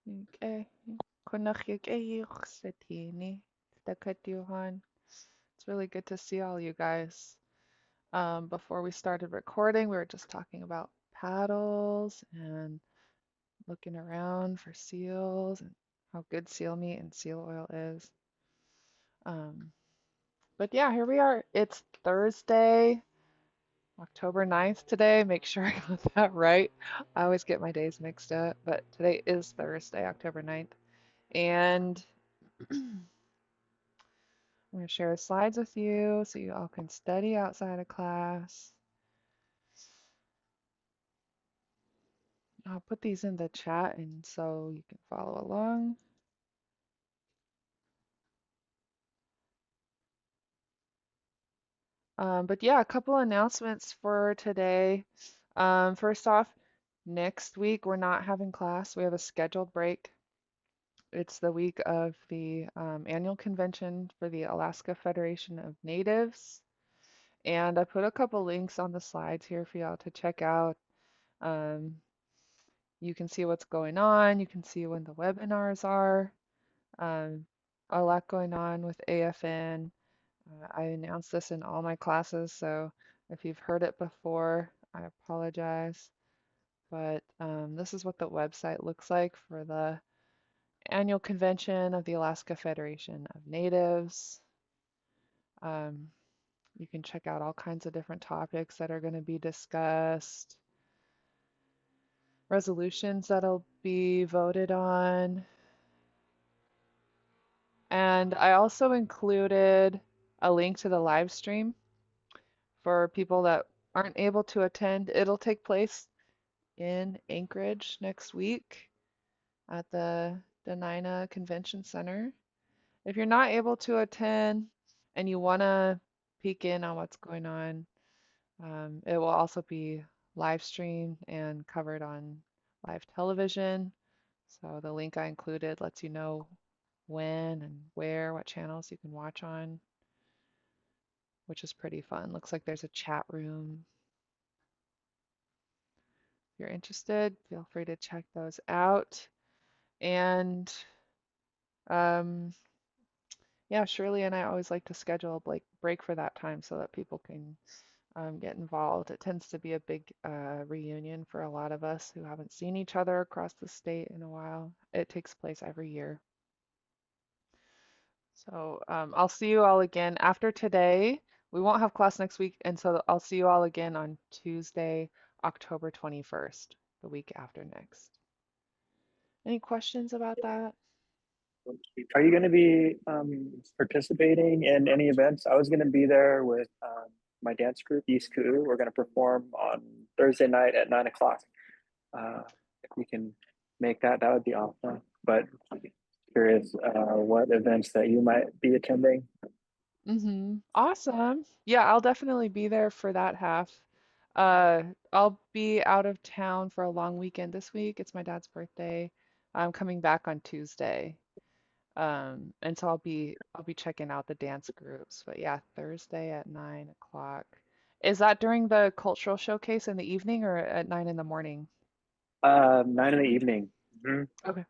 Okay. Kunakikayuksatini. Stakatuhan. It's really good to see all you guys. Before we started recording, we were just talking about paddles and looking around for seals and how good seal meat and seal oil is. Um, but yeah, here we are. It's Thursday, October 9th today. Make sure I got that right. I always get my days mixed up, but today is Thursday, October 9th. And I'm going to share the slides with you so you all can study outside of class. I'll put these in the chat and so you can follow along. But yeah, a couple announcements for today. First off, next week we're not having class. We have a scheduled break. It's the week of the annual convention for the Alaska Federation of Natives. And I put a couple links on the slides here for y'all to check out. Um, you can see what's going on. You can see when the webinars are. Um, a lot going on with AFN. I announce this in all my classes, so if you've heard it before, I apologize. But this is what the website looks like for the annual convention of the Alaska Federation of Natives. Um, you can check out all kinds of different topics that are going to be discussed, resolutions that'll be voted on. And I also included a link to the live stream for people that aren't able to attend. It'll take place in Anchorage next week at the Denina Convention Center. If you're not able to attend and you want to peek in on what's going on, it will also be live streamed and covered on live television. So the link I included lets you know when and where, what channels you can watch on, which is pretty fun. Looks like there's a chat room. If you're interested, feel free to check those out. And um, yeah, Shirley and I always like to schedule a break for that time so that people can get involved. It tends to be a big reunion for a lot of us who haven't seen each other across the state in a while. It takes place every year. So I'll see you all again after today. We won't have class next week, and so I'll see you all again on Tuesday, October 21st, the week after next. Any questions about that? Are you going to be participating in any events? I was going to be there with my dance group, East Koo. We're going to perform on Thursday night at 9 o'clock. If you can make that, that would be awesome. But curious what events that you might be attending. Awesome. Yeah, I'll definitely be there for that half. I'll be out of town for a long weekend this week. It's my dad's birthday. I'm coming back on Tuesday. And so I'll be checking out the dance groups. But yeah, Thursday at 9 o'clock. Is that during the cultural showcase in the evening or at 9 in the morning? 9 in the evening. Mhm. Okay.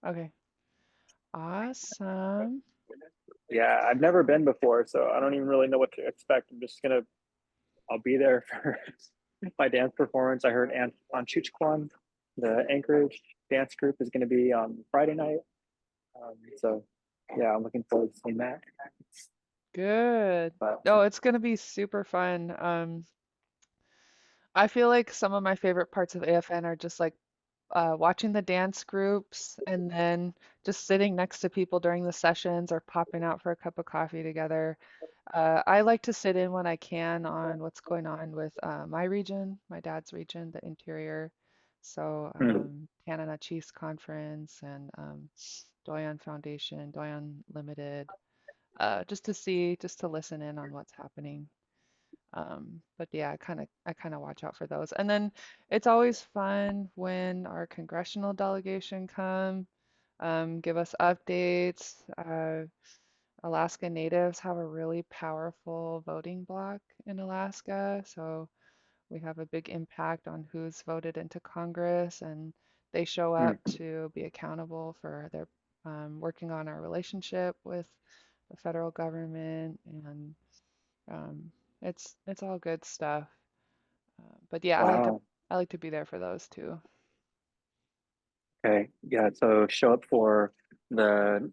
Okay. Awesome. Yeah, I've never been before, so I don't even really know what to expect. I'll be there for my dance performance. I heard on Chuchkwan, the Anchorage dance group is going to be on Friday night. So yeah, I'm looking forward to seeing that. Good. But No, it's gonna be super fun. I feel like some of my favorite parts of AFN are just like watching the dance groups and then just sitting next to people during the sessions or popping out for a cup of coffee together. I like to sit in when I can on what's going on with my region, my dad's region, the interior. So Tanana Chiefs Conference and Doyon Foundation, Doyon Limited, just to see, just to listen in on what's happening. But yeah, I kind of watch out for those. And then it's always fun when our congressional delegation come, give us updates. Alaska Natives have a really powerful voting bloc in Alaska, so we have a big impact on who's voted into Congress, and They show up Mm. to be accountable for their working on our relationship with the federal government, and um, it's all good stuff. But yeah, Wow. I like to be there for those too. Okay. Yeah. So show up for the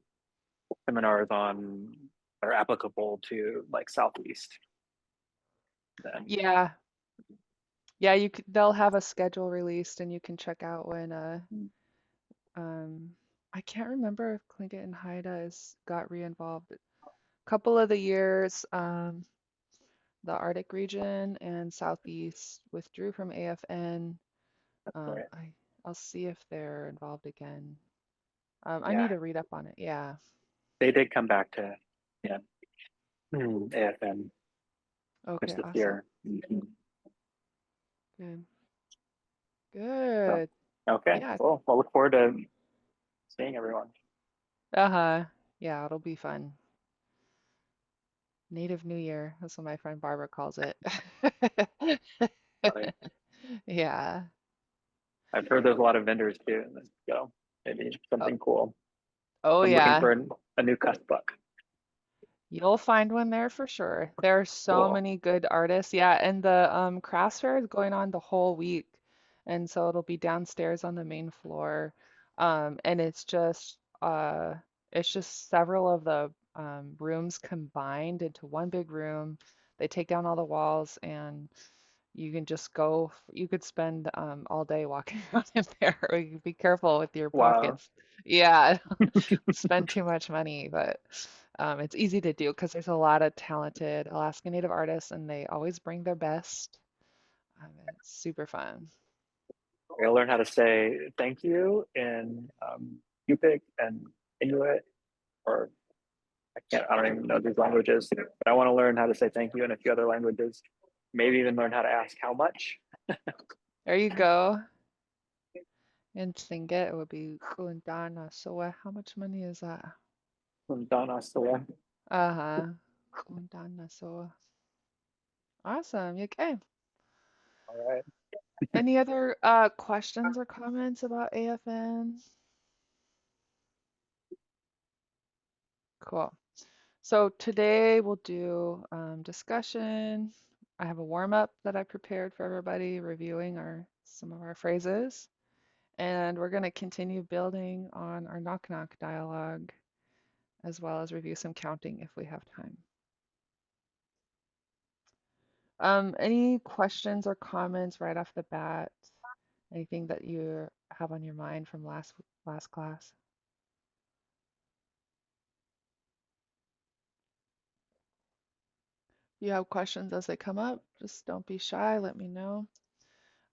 seminars on that are applicable to like Southeast then. Yeah, yeah, they'll have a schedule released and you can check out when um I can't remember if Tlingit and Haida is got re-involved. A couple of the years, the Arctic region and Southeast withdrew from AFN. Right. I'll see if they're involved again. I need Yeah. to read up on it. Yeah. They did come back to, yeah, AFM just Okay, this awesome. year. Mhm. Good. So, Good. okay, Yeah. cool. Well, look forward to seeing everyone. Uh-huh. Yeah, it'll be fun. Native New Year. That's what my friend Barbara calls it. Funny. Yeah. I've heard there's a lot of vendors too. So maybe Oh, something cool. oh I'm looking yeah. for a new cuss book. You'll find one there for sure. There are so Cool. many good artists. Yeah, and the crafts fair is going on the whole week. And so it'll be downstairs on the main floor. And it's just several of the rooms combined into one big room. They take down all the walls and you can just go, you could spend all day walking around in there. Be careful with your Wow. pockets. Yeah, spend too much money, but it's easy to do because there's a lot of talented Alaska Native artists and they always bring their best. It's super fun. I gotta learn how to say thank you in Yupik and Inuit, or I don't even know these languages, but I want to learn how to say thank you in a few other languages. Maybe even learn how to ask how much. There you go. In Tlingit, it would be Kundana. So how much money is that? From Donna Soa. Uh-huh. Kundana. So awesome. Okay. All right. Any other questions or comments about AFN? Cool. So today we'll do discussion. I have a warm up that I prepared for everybody, reviewing some of our phrases, and we're going to continue building on our knock knock dialogue as well as review some counting if we have time. Any questions or comments right off the bat? Anything that you have on your mind from last class? If you have questions as they come up, just don't be shy, let me know.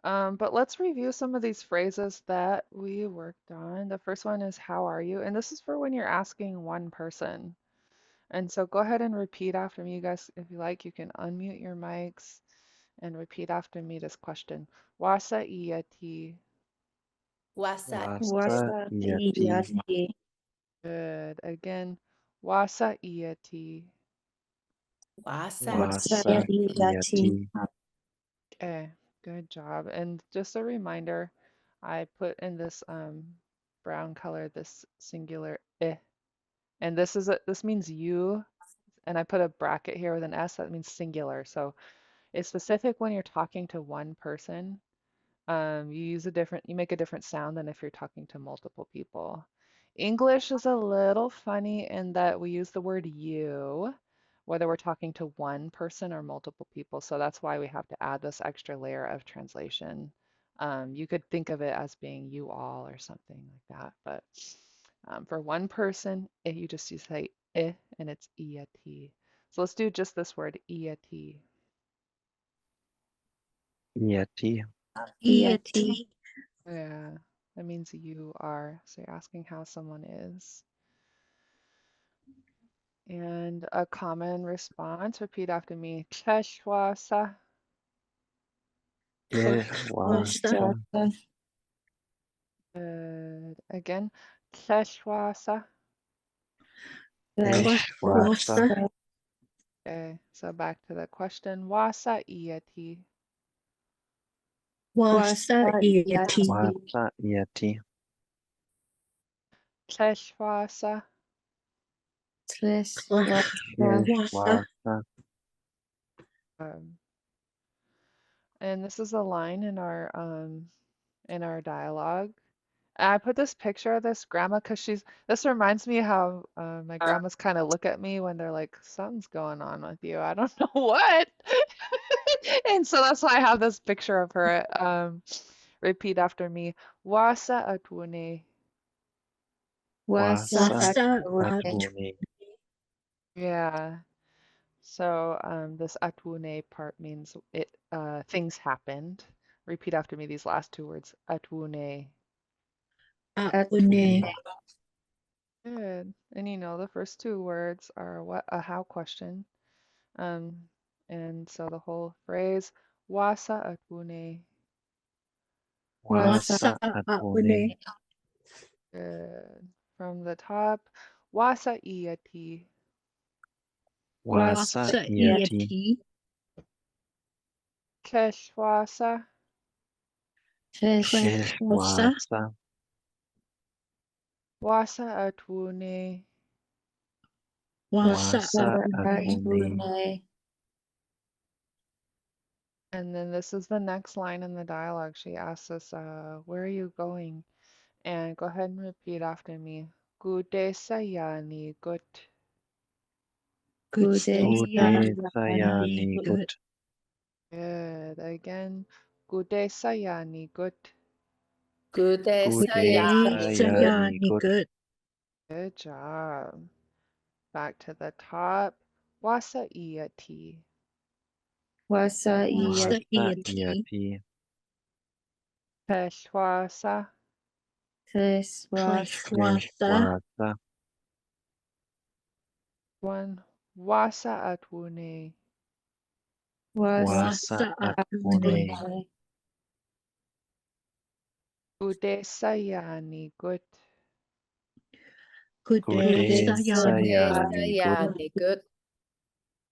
But let's review some of these phrases that we worked on. The first one is how are you? And this is for when you're asking one person. And so go ahead and repeat after me. You guys, if you like, you can unmute your mics and repeat after me this question. Wasa iyati. Wasa Wasaiati. Wasaiati. Good. Again, wasa iyati. Wasaiati. Wasaiati. Okay, good job. And just a reminder, I put in this brown color this singular eh. And this means you, and I put a bracket here with an S that means singular. So it's specific when you're talking to one person. You make a different sound than if you're talking to multiple people. English is a little funny in that we use the word you, whether we're talking to one person or multiple people. So that's why we have to add this extra layer of translation. You could think of it as being you all or something like that. But for one person, you say and it's iati. So let's do just this word iati. Iati. Iati. Yeah, that means you are. So you're asking how someone is. And a common response, repeat after me. Cheshwasa. Wasa. Wasa. Good. Again. Cheshwasa. Wasa. Wasa. Okay, so back to the question. Wasa iati. Wasa iati. Wasa iati. Kleshwasa. Wasa. Wasa. Um, and this is a line in our dialogue. I put this picture of this grandma because this reminds me how my grandmas kind of look at me when they're like, something's going on with you. I don't know what. And so that's why I have this picture of her. Repeat after me. Wasa atune. Wasa Wasa atuni. Yeah. So this atune part means things happened. Repeat after me these last two words. Atune. atune. Good. And you know the first two words are what a how question. Um, and so the whole phrase wasa atune. Wasa atuni. Atune. Good. From the top, wasa iati. Wasa iati. Iati. Keshwasa. Wasa. Wasa. Wasa atune. Wasa Wasa atune. atuni. And then this is the next line in the dialogue. She asks us, where are you going? And go ahead and repeat after me. Gude sayani gut. Good Ude sayani good. gut. Good. Again. Gude sayani gut. Good Ude sayani gut. good. Good job. Back to the top. Wasa iati. Wasa Wasa iati. iati. Peshwasa. Wasa. Wasa. One. Wasa atune. Wasa atuni. Gude sayani gut. Good Ude sayani gut. good.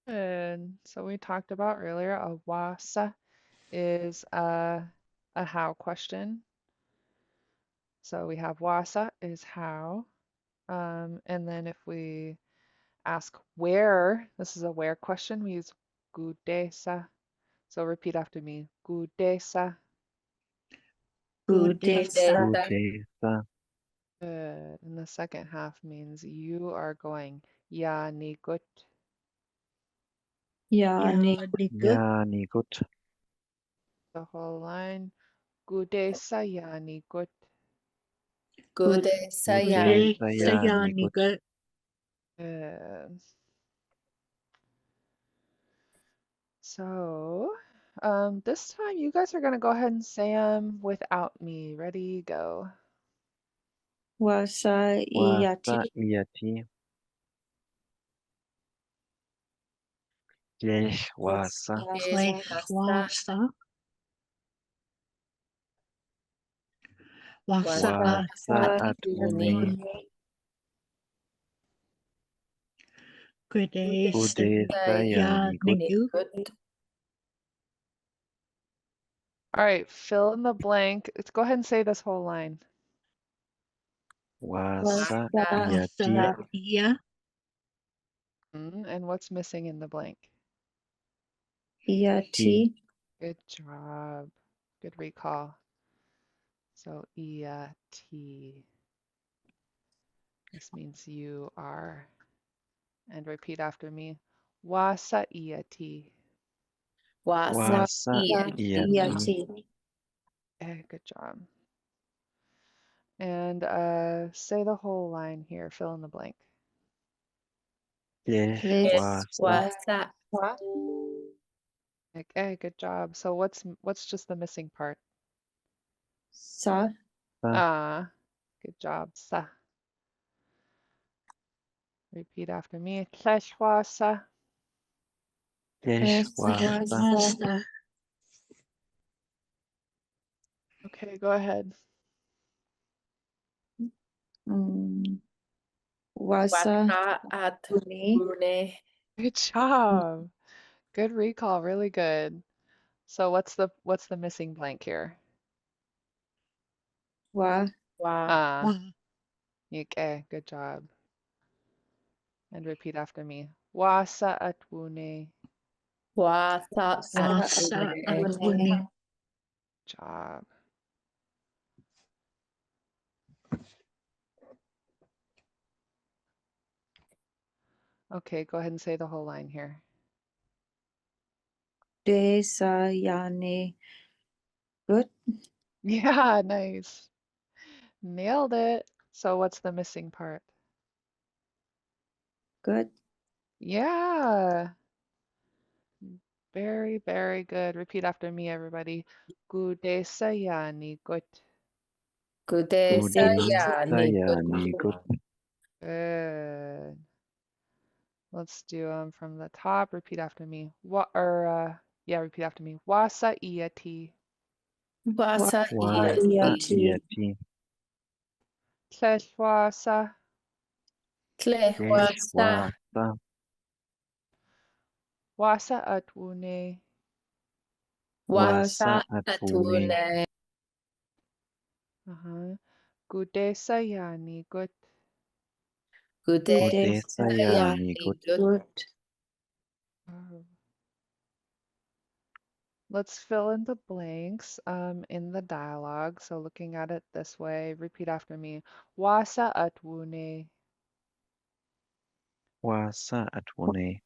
And so we talked about earlier, a wasa is a how question. So we have wasa is how. And then if we ask where, this is a where question, we use gudesa. So repeat after me. Gudesa. Good Ude sa. Good. And the second half means you are going. Ya ni gut. good. Yani gut. The whole line. Gudesa ya ni gut. Good Ude sayani gut. good. Good. So, this time you guys are gonna go ahead and say them without me. Ready, go. Wasa Wasa iati. iati. Wasa. Wasa. Wasa Wasa atuni. good Ude sayani gut. All right, fill in the blank. Let's go ahead and say this whole line. Wasa Wasa iati. iya. And what's missing in the blank? Iati. Good job. Good recall. So, iati. This means you are. And repeat after me. Wasa iati. Wasa iati. Good job. And say the whole line here. Fill in the blank. Wasa. Okay, good job. So what's just the missing part? Sa. Ah, good job. Sa. Repeat after me. Kleshwasa. Wasa. Okay, go ahead. Wasa atune. Good job. Good recall. Really good. So what's the missing blank here? Wa. Wa. Okay, good job. And repeat after me. Wasa atwune. Wasa Wasa atune. atune. Job. Okay, go ahead and say the whole line here. Desayane. Good. Yeah, nice. Nailed it. So what's the missing part? Good. Yeah, very, very good. Repeat after me, everybody. Gudesayani good. Kude Good. sayani Udesayani good. good. Good. Let's do from the top. Repeat after me. What or yeah, repeat after me. Wasa iati. Wasa Wasa iyati. Wasayati. iati. Tleshwasa. Tlehwasa. Keshwasa. Wasa atwune. Wasa Wasa atune. atune. Uh-huh. Gudesayani good. Kude Udesayani sayani good. good. Good. Oh. Let's fill in the blanks in the dialogue. So looking at it this way, repeat after me. Wasa atwune. Wasa atune.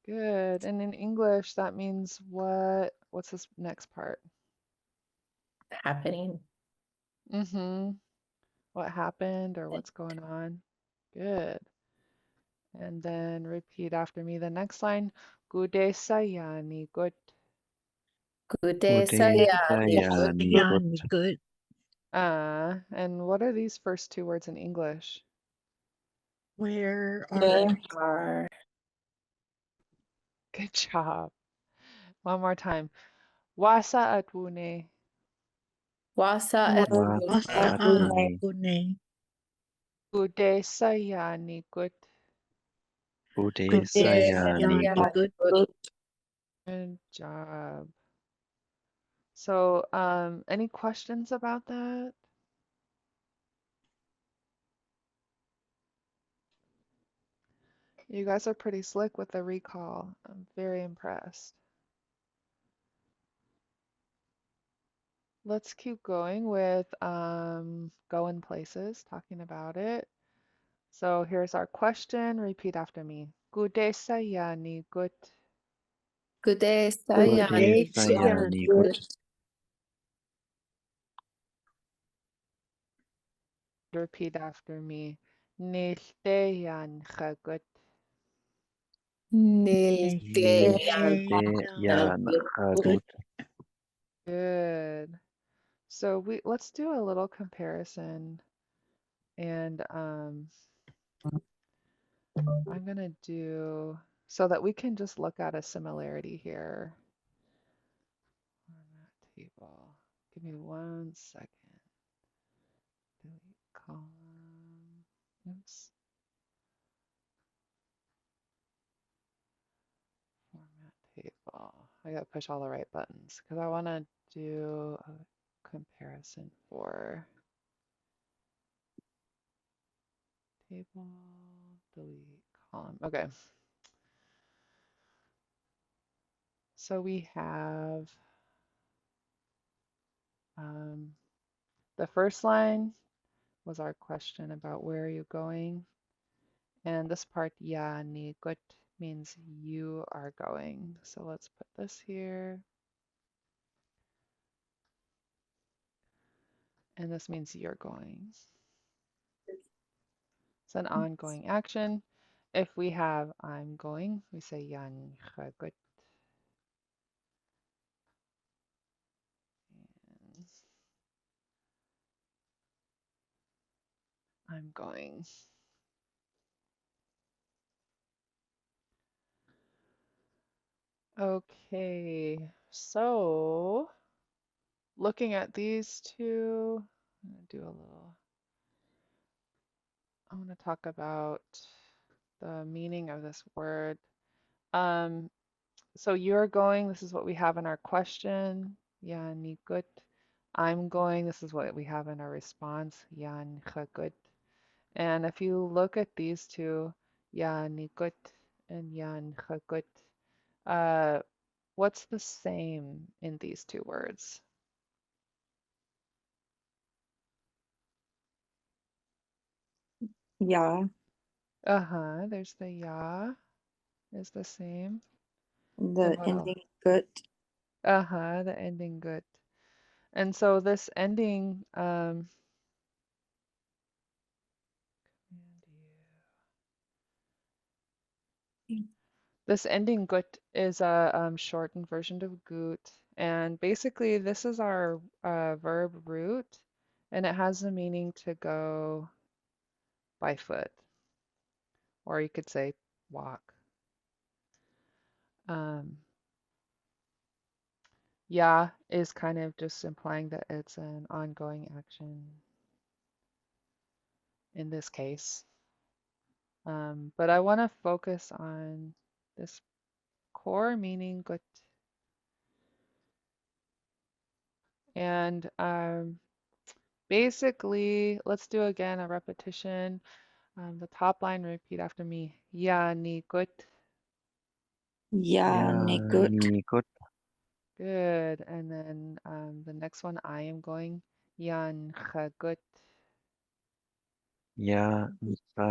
Good. And in English, that means what? What's this next part? Happening. Mm-hmm. What happened or what's going on? Good. And then repeat after me the next line. Gude sayani good. Kude sayani good. Udesayani good. Yani good. And what are these first two words in English? Where are Where are Good job. One more time. Wasa atwune. Wasa atune. Wasa Wasa atune. atune. Gude sayani good. Good. Kude Udesayani Yani good. sayani good. good. Good job. So, any questions about that? You guys are pretty slick with the recall. I'm very impressed. Let's keep going with going places, talking about it. So here's our question. Repeat after me. Gude sayani good. Kude Good sayani day. good. Udesayani Yani good. good. Repeat after me. Nilteyan good. Nilte Nilte yana yan good. Good. harut. Good. So let's do a little comparison and I'm gonna do so that we can just look at a similarity here. Format table. Give me 1 second. Delete column. Oops. Format table. I gotta push all the right buttons because I want to do a comparison for table, delete column. Okay. So we have um, the first line was our question about where are you going? And this part, ya ni gut, means you are going. So let's put this here. And this means you're going. It's an ongoing action. If we have I'm going, we say yan gut. I'm going. Okay, so looking at these two, I'm gonna do a little, I want to talk about the meaning of this word. Um, so you're going, this is what we have in our question. Yani gut. I'm going, this is what we have in our response. Yan gut. And if you look at these two, yani gut and yan gut, uh, what's the same in these two words? Yeah. Uh-huh, there's the ya is the same. The And what else? ending good. Uh-huh, the ending gut. And so this ending, this ending gut is a shortened version of gut. And basically, this is our verb root, and it has the meaning to go by foot, or you could say walk. Um, yeah is kind of just implying that it's an ongoing action in this case. But I want to focus on this core meaning gut. And basically, let's do again a repetition. The top line, repeat after me. Ja, ni gut. Yeah, ne good. Yani gut. Good. And then the next one, I am going. Jan ga gut. Ja,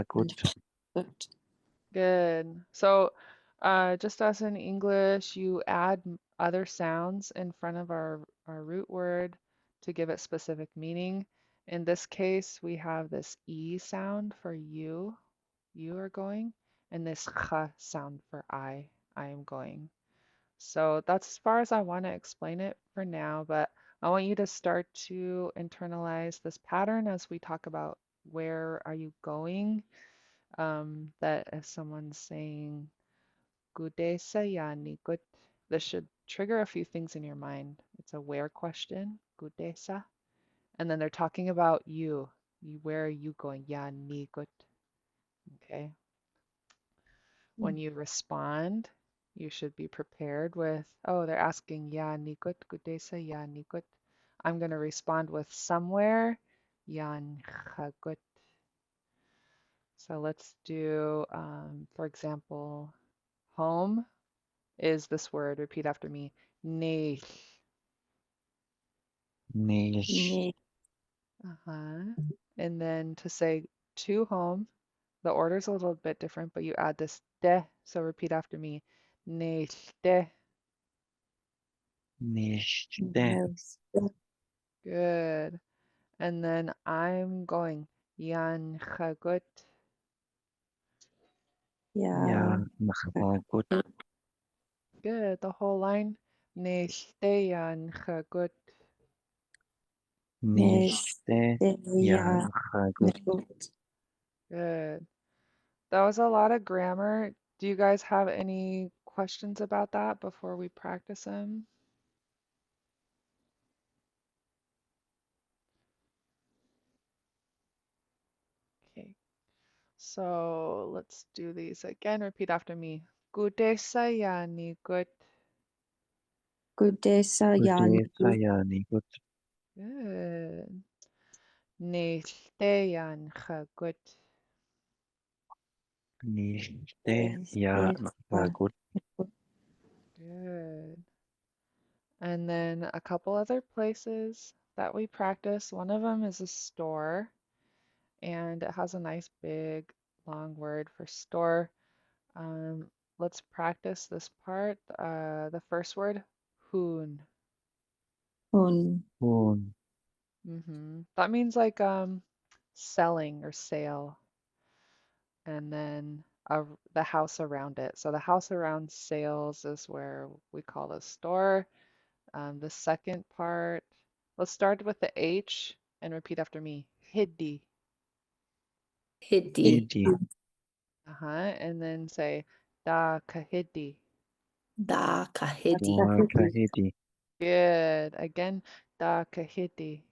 gut. Good. Good. So just as in English, you add other sounds in front of our root word to give it specific meaning. In this case, we have this E sound for you are going, and this Ch sound for I am going. So that's as far as I want to explain it for now, but I want you to start to internalize this pattern as we talk about where are you going. That if someone's saying "Gudesa yani good," this should trigger a few things in your mind. It's a where question, "Gudesa," and then they're talking about you. Where are you going? Yani good. Okay. When you respond, you should be prepared with, oh, they're asking "Ya nikut gudesa ya nikut." I'm going to respond with somewhere yan chagut. So let's do, for example, home is this word. Repeat after me. Ne. Ne Ne Uh-huh. And then to say to home, the order's a little bit different, but you add this de. So repeat after me. Ne de. Nächte. Good. And then I'm going Yan Chagut. Ja, Yeah. gut. Good. The whole line. Neste Yan Chagut. Nächte. Ja, Yeah. gut. Good. Good. That was a lot of grammar. Do you guys have any questions about that before we practice them? Okay. So let's do these again. Repeat after me. Gudesa Yani Gut. Good day, Sayan. Gudesa yani gut. Good. Neste Yan Chagut. Nächte. Ja, gut. Good. And then a couple other places that we practice. One of them is a store, and it has a nice big long word for store. Um, let's practice this part. The first word, hoon. Un. That means like selling or sale, and then the house around it. So the house around sales is where we call a store. The second part, let's start with the H and repeat after me. Hiddy. Hidi. Hedi. Uh-huh. And then say da kahiddi. Da kahidi. Da kahedi. Good. Again, da kahiddi.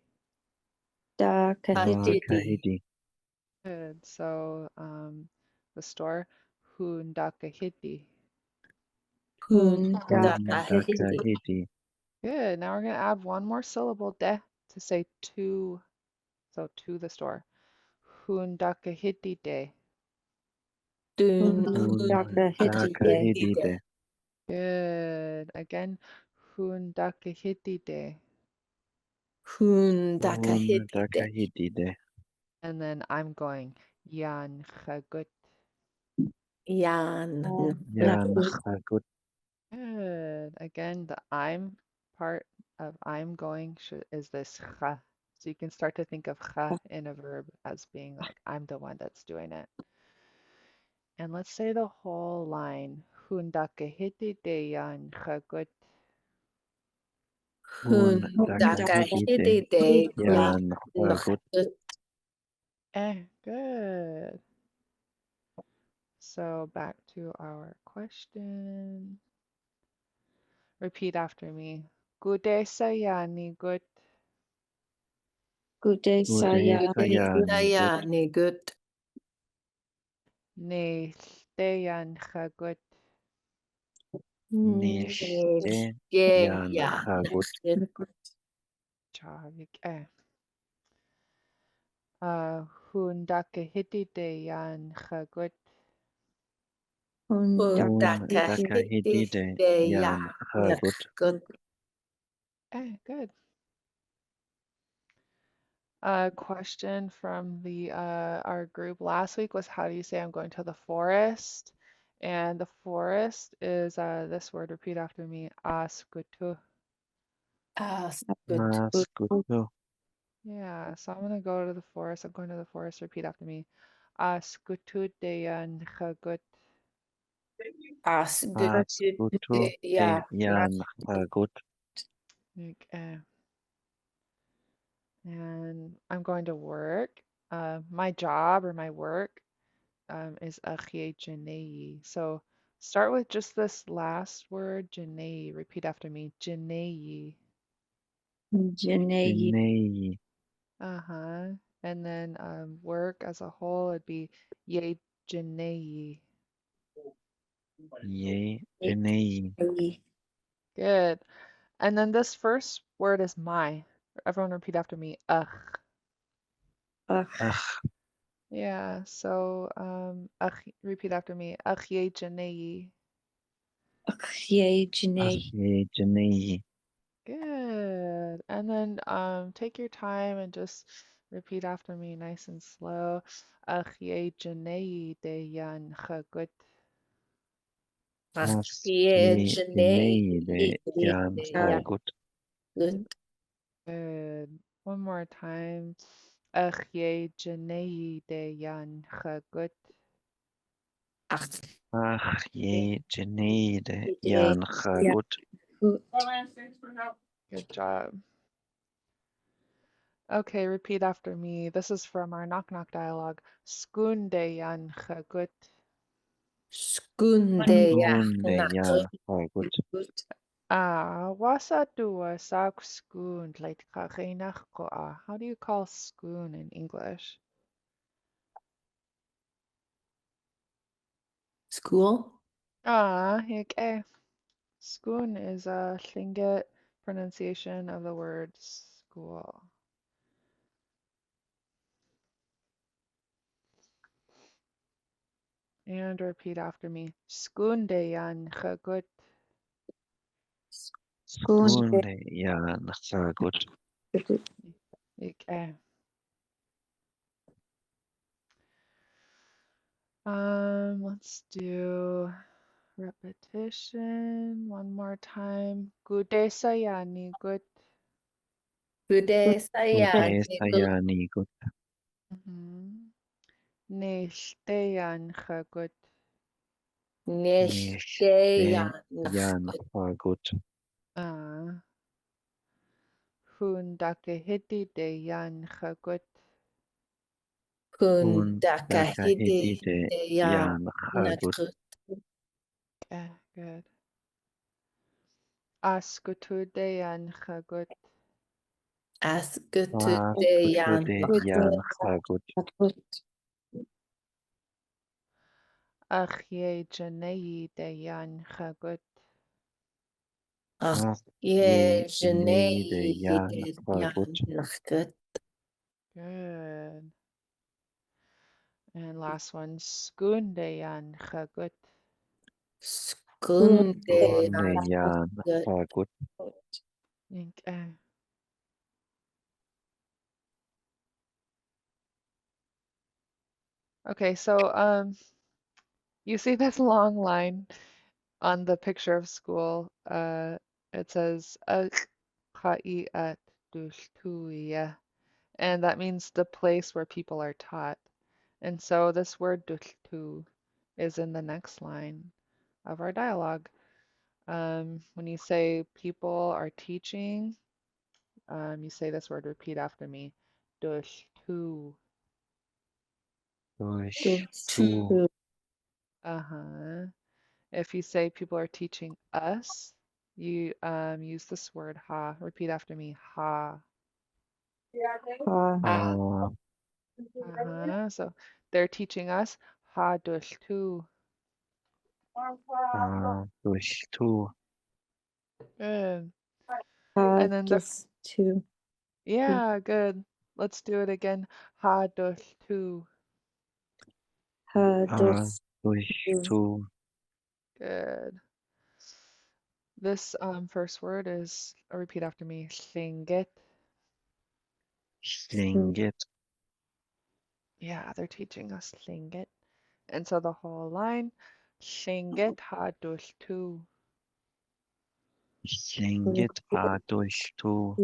Da Da kahedi. Kahidi. kahedi. Good. So the store, hun da kahiddi. Hundakahiti. Hundakahiti. Good. Now we're going to add one more syllable, de, to say to. So to the store. Hundakahiti de. Hundakahiti. Hundakahitide. Good. Again, hundakahiti de. Hundakahiti. Hundakahitide. And then I'm going yan chagut. Yan. Yan chagut. Good. Again, the I'm part of I'm going is this cha. So you can start to think of cha in a verb as being like I'm the one that's doing it. And let's say the whole line. Hundakahiti de yan chagut. Hundakahiti de Yan chagut. Good. So back to our question. Repeat after me. Gude sayani gut. Gude saya. Udesayani gut. Sayani good. Ne steyan chagut. Nishte yan chagut. Chavik. Hundakahiti de yan chagut. Hundakahiti. Hundakahitide yan chagut. Good. Good. A question from the our group last week was how do you say I'm going to the forest? And the forest is this word. Repeat after me. Askutu. Good. Askutu. Yeah, so I'm gonna go to the forest. I'm going to the forest. Repeat after me. Askutu deyan chagut. Good. Askutu de yan chagut. Okay. And I'm going to work. My job or my work is achie janei. So start with just this last word, janei. Repeat after me. Janei. Janei. Jinei. Uh-huh. And then work as a whole would be ye janei. Ye jinei. Good. And then this first word is my. Everyone repeat after me. Ugh. Ach. Yeah, so repeat after me. Achie janei. Ye Janei. Ach ye jinei. Good. And then take your time and just repeat after me nice and slow. Achie janei de yan chagut. Ach Yeah, ye Janae. jinei de yan chagut. Good. Good. One more time. Achie janei de yan chagut. Ach, Ach ye jinei de yan chagut. Good job. Okay, repeat after me. This is from our knock knock dialogue. Skun de yan chagut. Skunde ya Unde yan chagut. Wasa dua sak skoon leit kachinach ko. How do you call skoon in English? School. Okay. Skoon is a Lingit pronunciation of the word school. And repeat after me. Skoon de yan chagut. Unde yan chagut. Okay. Let's do repetition one more time. Gude sayani good. Good saya. Udesayani gut. Nesteyan chagut. Nishte Nesteya. yan chagut. Hundakahiti de yan chagut. Kundakahidi Undakahitide ya yan chagut. nakut. Good. Askutude yan chagut. Askutude ya Askutude yan chagut. Achie janei de yan chagut. Ach, je, Jenede, Jan, Jan, Bagut, Nachgut, Good. And last one, Skundayan Chagut. Skunde, Gunde, Jan, Gut, Bagut, Okay, so you see this long line on the picture of school. It says Qa'iat Dushtuya, and that means the place where people are taught. And so this word Dushtu is in the next line of our dialogue. When you say people are teaching, you say this word, repeat after me. Dushtu. Durch, Tu, Tu, Uh-huh. If you say people are teaching us, you use this word ha. Repeat after me, ha. Ha, Uh-huh. So they're teaching us ha durch tu. Ha, durch, Tu, Good. And then the two. yeah, good. Let's do it again. Ha durch tu. Ha, durch, Tu, Good. This first word is repeat after me. Lingit. Lingit, Yeah, they're teaching us Lingit. And so the whole line, Lingit ha durch tu. Lingit, Ha, durch, Tu.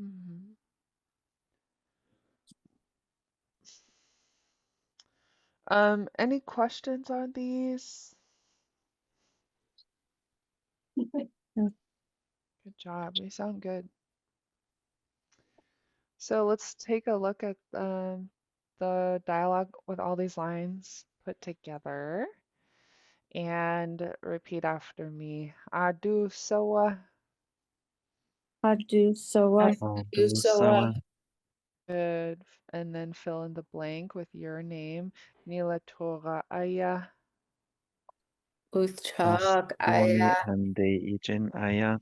Mhm. Any questions on these? Good job. We sound good. So let's take a look at the dialogue with all these lines put together and repeat after me. Adu soa. Adu soa. Adu, Usawa, Sawa, Good. And then fill in the blank with your name. Nila Tora Aya. Ach, Uthak, Doni, Aya, Ande, Ijen, Aya,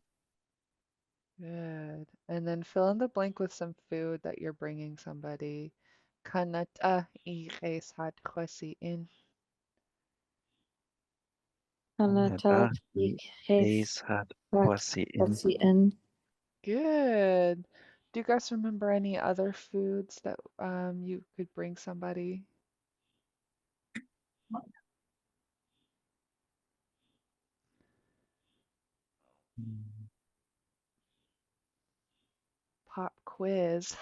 Good. And then fill in the blank with some food that you're bringing somebody. Kanata ires had in. Kanata Nada, I, Hes Eis, Hat, Hat Quasi, In, in. Good. Do you guys remember any other foods that you could bring somebody? Pop quiz.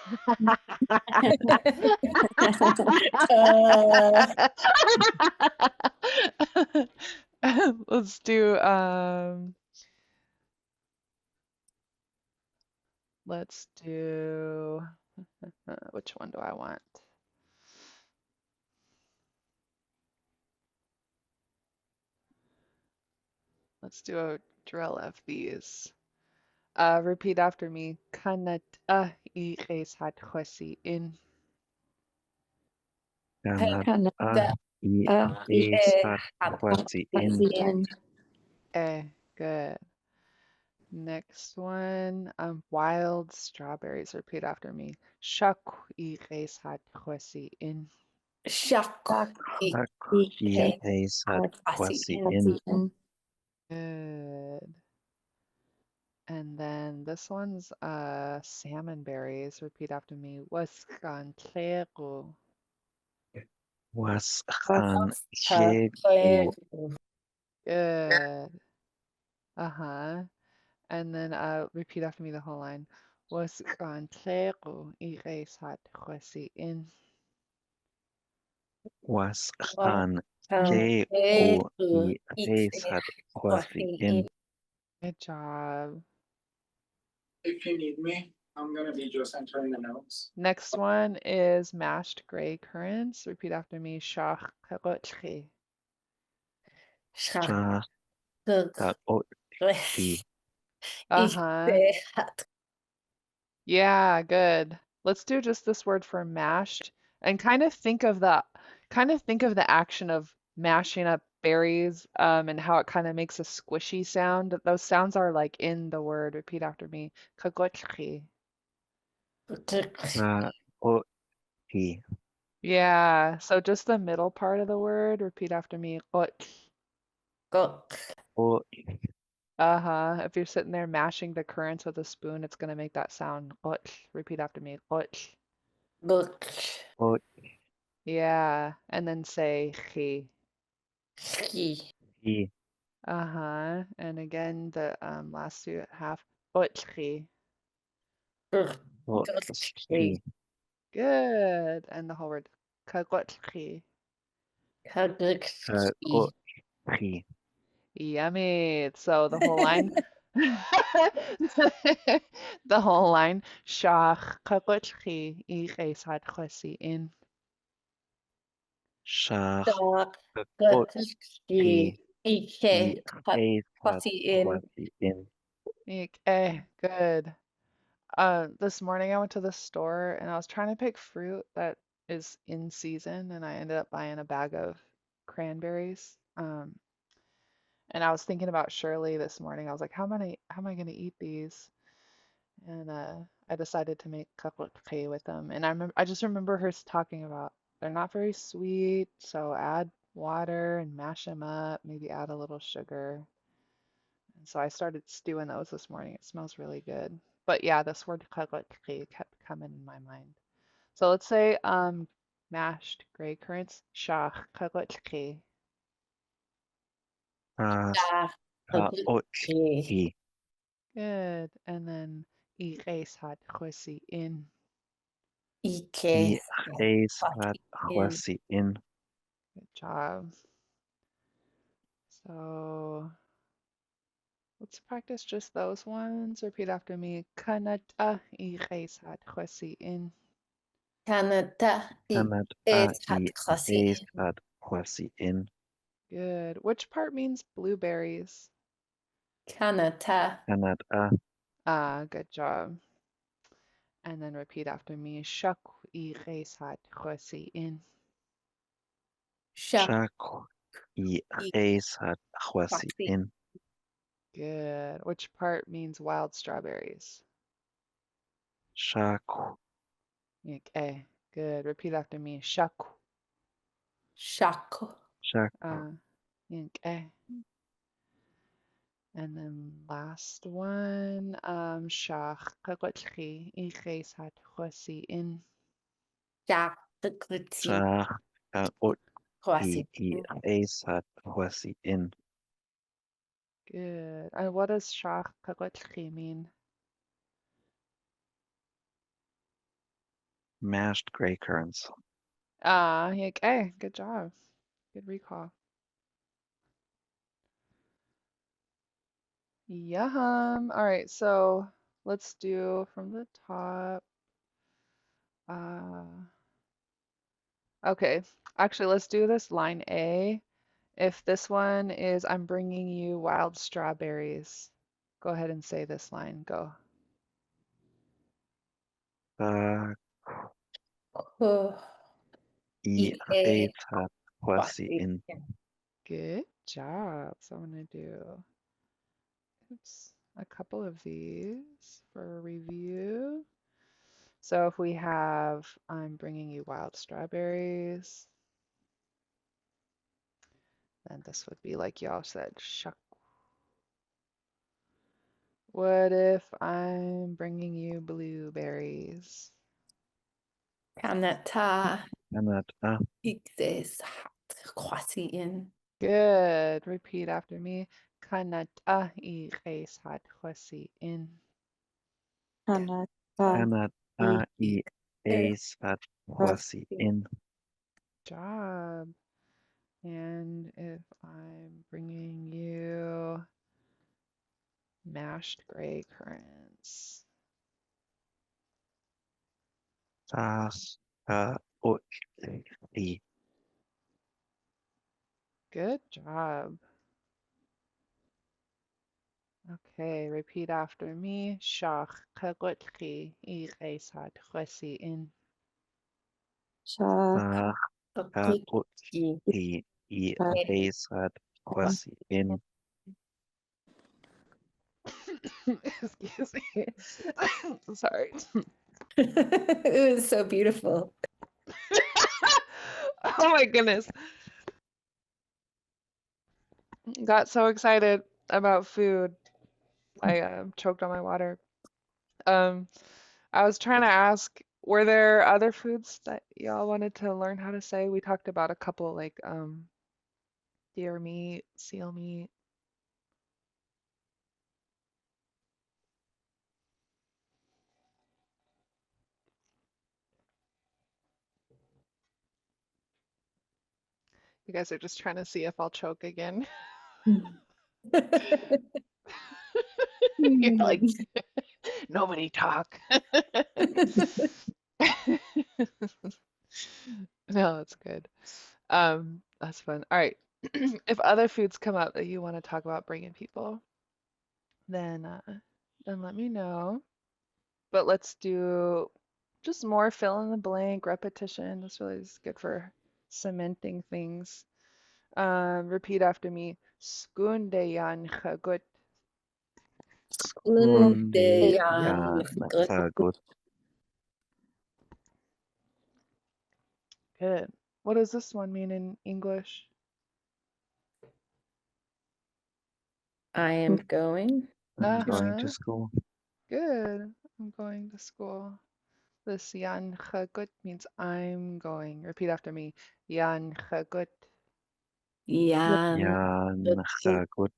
Let's do which one do I want? Let's do a drill of these. Repeat after me. Kanat ires had in. Kanat, A, Kanata I, Eis, Ie, Hat, Hat, Quasi, In, in. Good. Next one. Wild strawberries. Repeat after me. Shak ires had in. Shak, I, Ak, I, E, Eis, Hat, Quasi, Quasi, In, In, Good. And then this one's salmon berries. Repeat after me. Wascantleru. Was, Han, Uthak, Jego, Good. Uh-huh. And then repeat after me the whole line. Wascantleru ires hat in. Was, Wa, Han, Tan, Jego, Eku, I, Eis, Ite, Hat, Quasi, Quasi, In, In, Good job. If you need me, I'm gonna be just entering the notes. Next one is mashed gray currants. Repeat after me. Charcuterie. Shak, Cha, Ta, O, Ti, Uh-huh. Ite, Hat, Yeah, good. Let's do just this word for mashed and kind of think of the action of mashing up berries, and how it kind of makes a squishy sound. Those sounds are like in the word. Repeat after me. Kagotchi. Kaoti. Yeah, so just the middle part of the word. Repeat after me. Got. O. Uh-huh. If you're sitting there mashing the currants with a spoon, it's gonna make that sound. Got. Repeat after me. Got. O. Yeah, and then say chi. I. Uh-huh. And again, the last two half. Otchi. Otski. Good. And the whole word. Kagotchi. Kaoti. Yummy. So the whole line. The whole line. Shach kagotchi ichesat chosi in. Shach. Kaoti. Kaoti. I. Ike. Esat. In. Kwasi in. Good. This morning I went to the store and I was trying to pick fruit that is in season, and I ended up buying a bag of cranberries. And I was thinking about Shirley this morning. I was like, how am I gonna eat these? And I decided to make kakotke with them. And I just remember her talking about they're not very sweet, so add water and mash them up, maybe add a little sugar. And so I started stewing those this morning. It smells really good. But yeah, this word kakotke kept coming in my mind. So let's say mashed gray currants, shach kakotke. Shach. Kaoti. Good. And then iresat chosi in. I. Ike. Esat. Kwasi in. Good job. So let's practice just those ones. Repeat after me. Kanata iresat chosi in. Canada. Kanat. Is hat I. classy. Esat. Kwasi in. Good. Which part means blueberries? Canada. Kanat. Ah, good job. And then repeat after me. Shak iresat chosi in. Shak. Shach. I. Esat. Kwasi Classy. in. Good. Which part means wild strawberries? Shach. Okay. Good. Repeat after me. Shak. Shak. Shach. Okay. And then last one. Shach kakotchi iresat chosi in. Shak. The glitzy. Shach. Classy. I. Esat. Kwasi in. Good. And what does shach kakotchi mean? Mashed gray currants. Okay. Good job. Good recall. Yum. All right, so let's do from the top. Uh, okay, actually, let's do this line A. If this one is, I'm bringing you wild strawberries. Go ahead and say this line. Go. Shach. I. Ike. Esat. Kwasi Classy. in. Good job. So I'm gonna do, oops, a couple of these for review. So if we have, I'm bringing you wild strawberries, then this would be like y'all said, shuck. What if I'm bringing you blueberries? Canada. Kanat. Is hat classy in. Good. Repeat after me. Kanata iresat chosi in. Kanata. Kanat. I. Eh, Esat. Kwasi in. Job. And if I'm bringing you mashed gray currants. Shach. Kaoti. Good job. Okay, repeat after me. Shach kagotchi iresat chosi in. Shak. Shach. a good Kaoti. I Pat- Pesat Quasi in Excuse me. Sorry. It was so beautiful. Oh my goodness. Got so excited about food. I choked on my water. Um, I was trying to ask, were there other foods that y'all wanted to learn how to say? We talked about a couple like deer meat, seal meat. You guys are just trying to see if I'll choke again. You're like, nobody talk. No, that's good. That's fun. All right. If other foods come up that you want to talk about bringing people, then let me know. But let's do just more fill in the blank repetition. This really is good for cementing things. Repeat after me. Skundeyan chagut. Undeyan Gundian Sagut Good. What does this one mean in English? I am going. I'm going to Uh-huh. school. Good. I'm going to school. This yan chagut means I'm going. Repeat after me. Yan chagut. Yan. Yan Chagut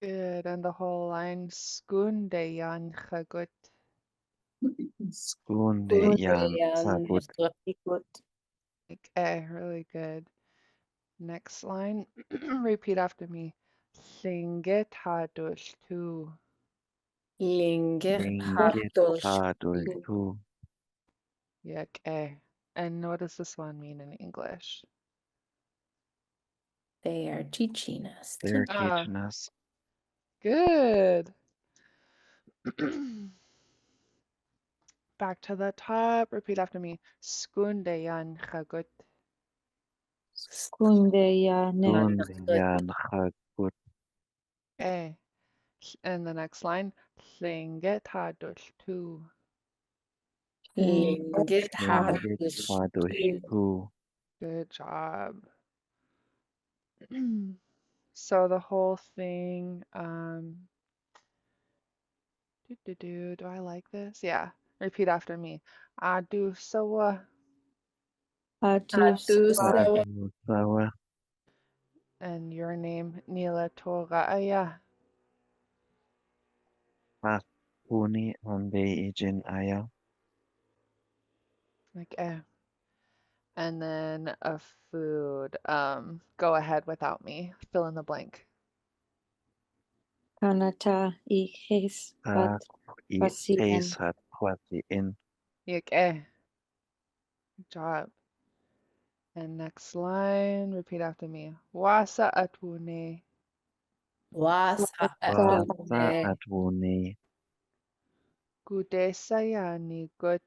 Good. And the whole line. Skundeyan chagut. Skunde Yan Undeyan Sagut Okay, really good. Next line. Repeat after me. Lingit tu. Lingit Lingit hadosh. Hadul Tu. Okay. And what does this one mean in English? They are teaching us to They're Ah, teaching us. good. Back to the top. Repeat after me. Skundeyan chagut. Skundeyane Skunde Yan Chagut Okay. And the next line. Lingit tu. Lingit Lingit hadosh. Hadush Tu. Good job. So the whole thing, do I like this? Yeah. Repeat after me. Adu sawa. Adu Adu Sawa And your name, Nila Toraya. Puni Ambe Ijin Aya. Okay. And then a food. Go ahead without me. Fill in the blank. Kanata Ikes Tak I Pasien Pesat Quasi in. Okay. Good job. And next line, repeat after me. Wasa atune. Was Vasa atune. Advuni. Gude sayani gut.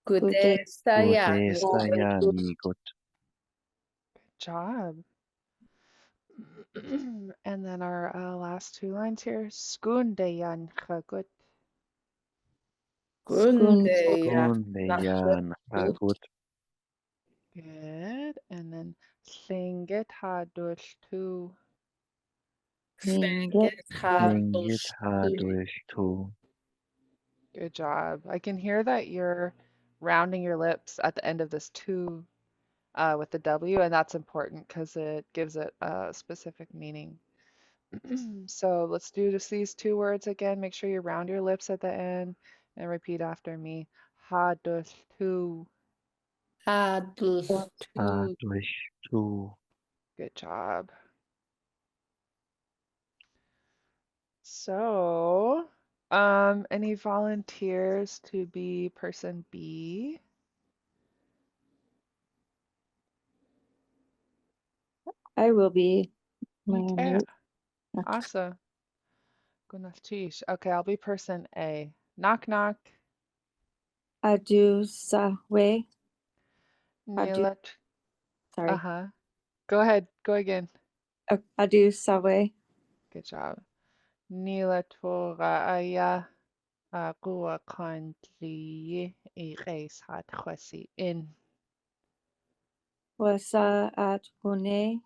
Gude Gude sayan. Gude Sayani Gut. Good job. And then our last two lines here. Skundeyan chagut. Gunde Gunde Yan Hagut. Good. And then Lingit tu. Ninget Lingit hadosh. Hadush Tu. Good job. I can hear that you're rounding your lips at the end of this two with the W, and that's important because it gives it a specific meaning. So let's do just these two words again. Make sure you round your lips at the end and repeat after me. Tu. Hadosh. Hadush Tu. Good job. So, any volunteers to be person B? I will be Okay, mute. awesome. Goodness, geez. Okay, I'll be person A. Knock knock. Adu Sawe Adu Neela. sorry. Uh-huh. Go ahead. Go again. Adu sawe. Good job. Nila tora aya gua kandli ires hat khwasi in. Wasa at hune.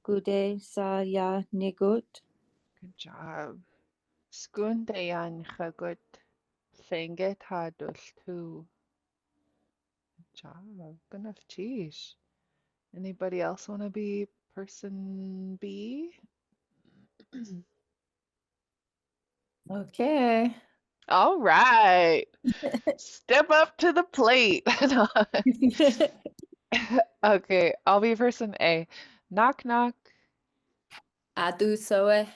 Gude sa ya nigut. Good job. Skundayan chagut. Thinget hadul too. Good job. Good enough. Geesh. Anybody else want to be person B? Okay. All right. Step up to the plate. No. Okay, I'll be person A. Knock knock. Adu soe.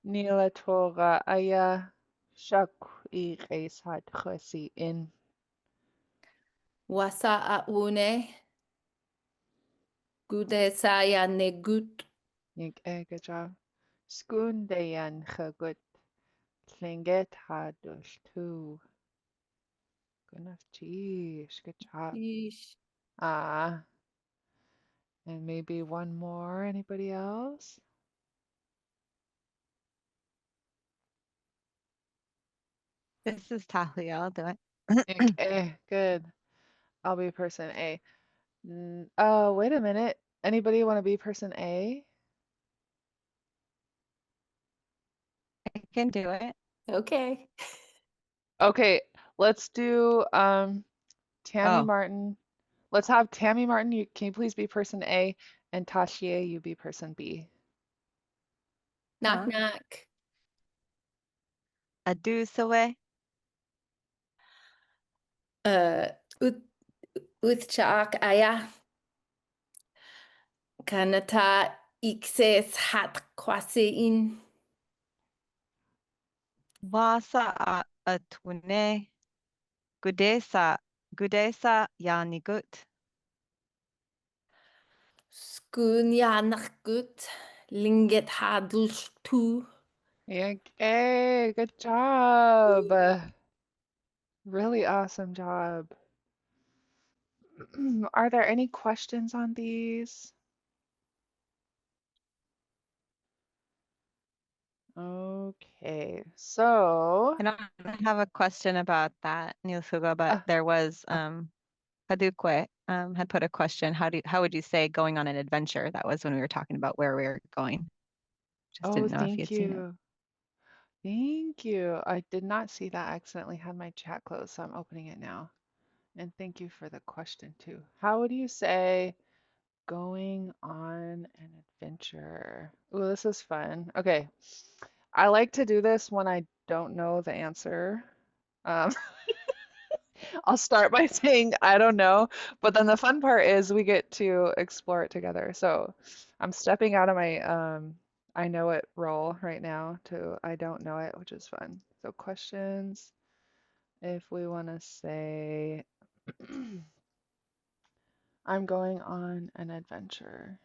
Nila tora aya. Shak I reis had chesi in. Wasa a une. Gude sa ya negut. Good job. Skundayan chagut. Tlinget hadul too. Good enough. Geesh. Good job. Yeesh. Ah. And maybe one more. Anybody else? This is Talia. I'll do it. Good. I'll be person A. Oh, wait a minute. Anybody want to be person A? I can do it. Okay. Okay, let's do Tammy Oh, Martin. Let's have Tammy Martin. Can you please be person A, and Tashier, you be person B. Knock huh? knock. Adu sawe. Ut utchaak aya. Kanata ikses hat kwase in. Wasa a atune. Gudesa ya nigut. Skun ya nakgut. Lingit hadul tu. Good job. Really awesome job. Are there any questions on these? Okay, so I don't have a question about that, Nilsuga, but uh, there was Hadukwe had put a question. How would you say going on an adventure? That was when we were talking about where we were going. Just oh, didn't know if thank you'd seen it. you. Thank you. I did not see that. I accidentally had my chat closed, so I'm opening it now. And thank you for the question too. How would you say going on an adventure? Ooh, this is fun. Okay. I like to do this when I don't know the answer. Um, I'll start by saying I don't know, but then the fun part is we get to explore it together. So I'm stepping out of my I know it role right now to I don't know it, which is fun. So questions, if we want to say I'm going on an adventure.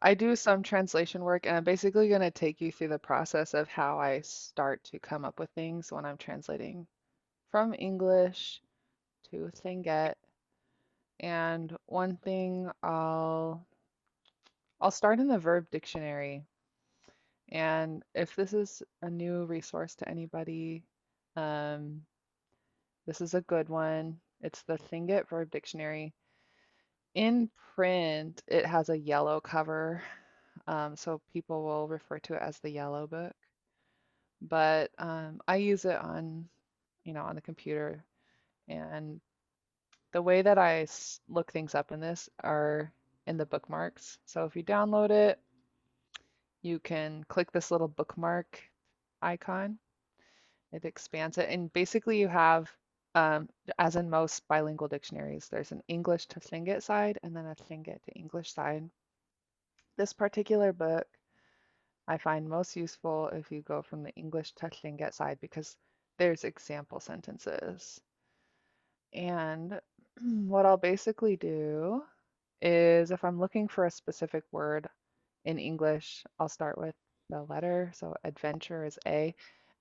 I do some translation work and I'm basically going to take you through the process of how I start to come up with things when I'm translating from English to Thinget. And one thing I'll start in the verb dictionary. And if this is a new resource to anybody, um, this is a good one. It's the Thinget Verb Dictionary. In print, it has a yellow cover, so people will refer to it as the yellow book. But I use it on, on the computer, and the way that I look things up in this are in the bookmarks. So if you download it, you can click this little bookmark icon. It expands it, and basically you have, as in most bilingual dictionaries, there's an English to Tlingit side and then a Tlingit to English side. This particular book I find most useful if you go from the English to Tlingit side because there's example sentences. And what I'll basically do is if I'm looking for a specific word in English, I'll start with the letter. So adventure is A.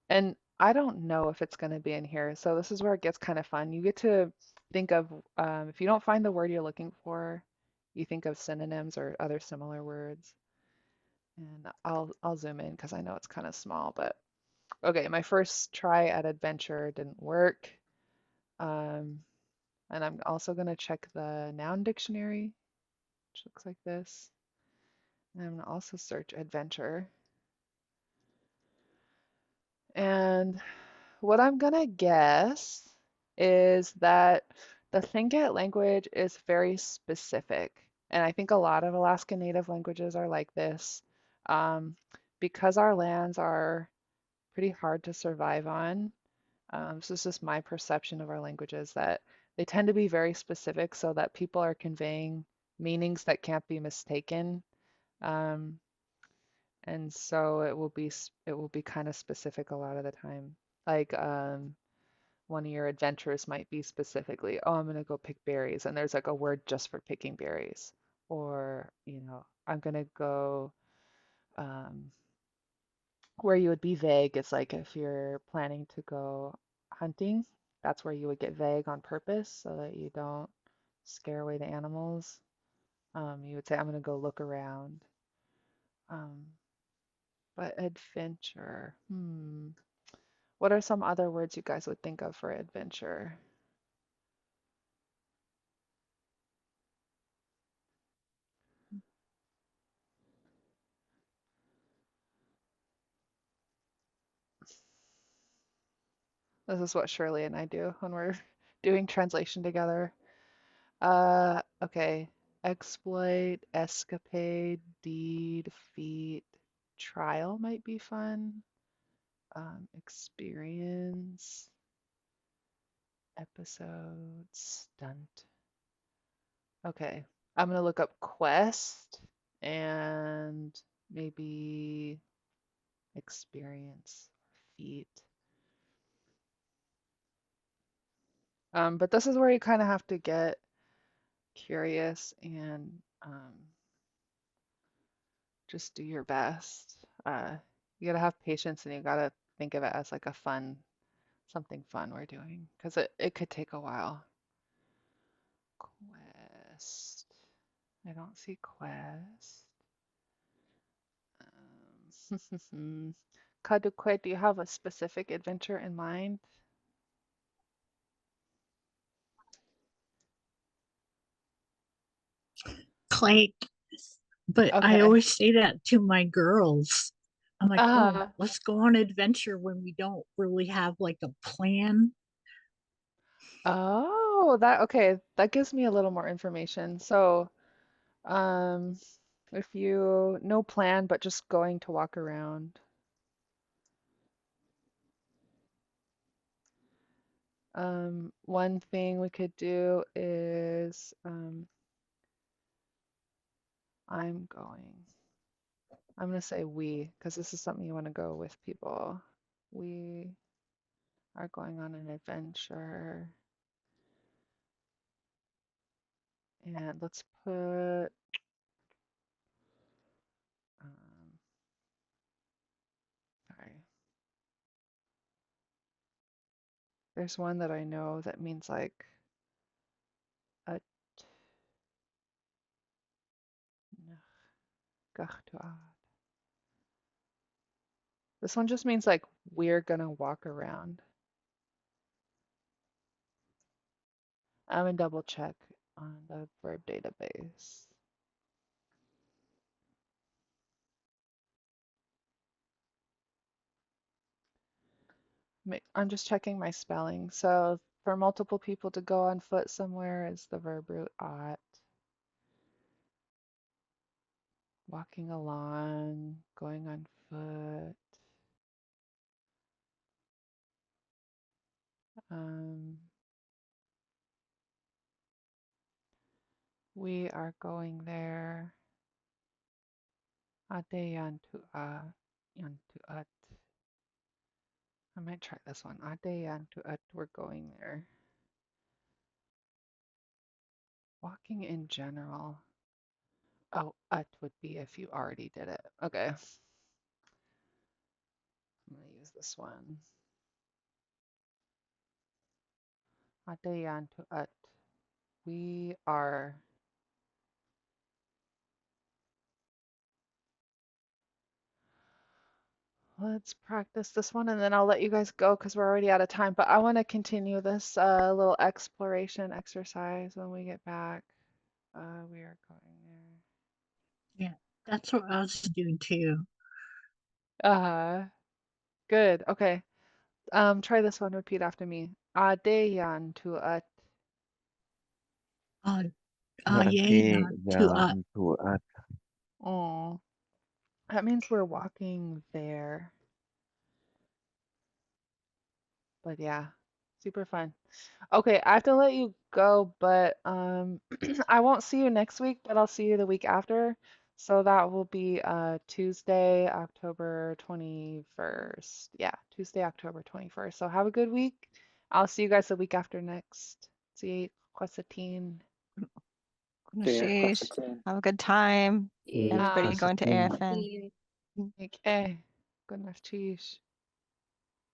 And I don't know if it's going to be in here. So this is where it gets kind of fun. You get to think of, if you don't find the word you're looking for, you think of synonyms or other similar words. And I'll zoom in because I know it's kind of small, but okay, my first try at adventure didn't work. Um, and I'm also going to check the noun dictionary, which looks like this. And I'm going to also search adventure. And what I'm going to guess is that the Tlingit language is very specific. And I think a lot of Alaska Native languages are like this. Because our lands are pretty hard to survive on. So it's just my perception of our languages that they tend to be very specific so that people are conveying meanings that can't be mistaken. Um, and so it will be kind of specific a lot of the time. Like one of your adventures might be specifically, oh, I'm gonna go pick berries, and there's like a word just for picking berries. Or, I'm gonna go um, where you would be vague is like if you're planning to go hunting, that's where you would get vague on purpose so that you don't scare away the animals. You would say, I'm gonna go look around. Um, but adventure, what are some other words you guys would think of for adventure? This is what Shirley and I do when we're doing translation together. Okay. Exploit, escapade, deed, feat, trial might be fun. Experience, episode, stunt. Okay. I'm gonna look up quest and maybe experience, feat. But this is where you kind of have to get curious and just do your best. You gotta have patience and you gotta think of it as like a fun, something fun we're doing because it could take a while. Quest. I don't see quest. Kadukwe, do you have a specific adventure in mind? Like, but I Okay. always say that to my girls. I'm like, oh, Uh, let's go on adventure when we don't really have like a plan. oh, that okay. That gives me a little more information. So, um, if you no plan but just going to walk around. One thing we could do is I'm going. I'm gonna say we because this is something you want to go with people. We are going on an adventure. And let's put sorry. There's one that I know that means like a this one just means like we're gonna walk around. I'm gonna double check on the verb database. I'm just checking my spelling. So for multiple people to go on foot somewhere is the verb root ought. Walking along, going on foot. Um, we are going there. Ade yantu a yantu at. I might try this one. Ade yantu at. We're going there. Walking in general. Oh, at would be if you already did it. Okay. I'm gonna use this one. Ade yantu at. We are. Let's practice this one and then I'll let you guys go because we're already out of time. But I want to continue this little exploration exercise when we get back. We are going Yeah, that's what I was doing too. there. Good. Okay. Try this one. Repeat after me. Adeyan to at. Yeah, to Radeyan tuat. Oh, that means we're walking there. But yeah, super fun. Okay, I have to let you go, but I won't see you next week, but I'll see you the week after. So that will be Tuesday, October 21st. Yeah, Tuesday, October 21st. So have a good week. I'll see you guys the week after next. See you, See ya, class Sheesh. 16. Have a good time. Yeah. Everybody going to Class 16. AFN. Okay. Good enough. Cheese.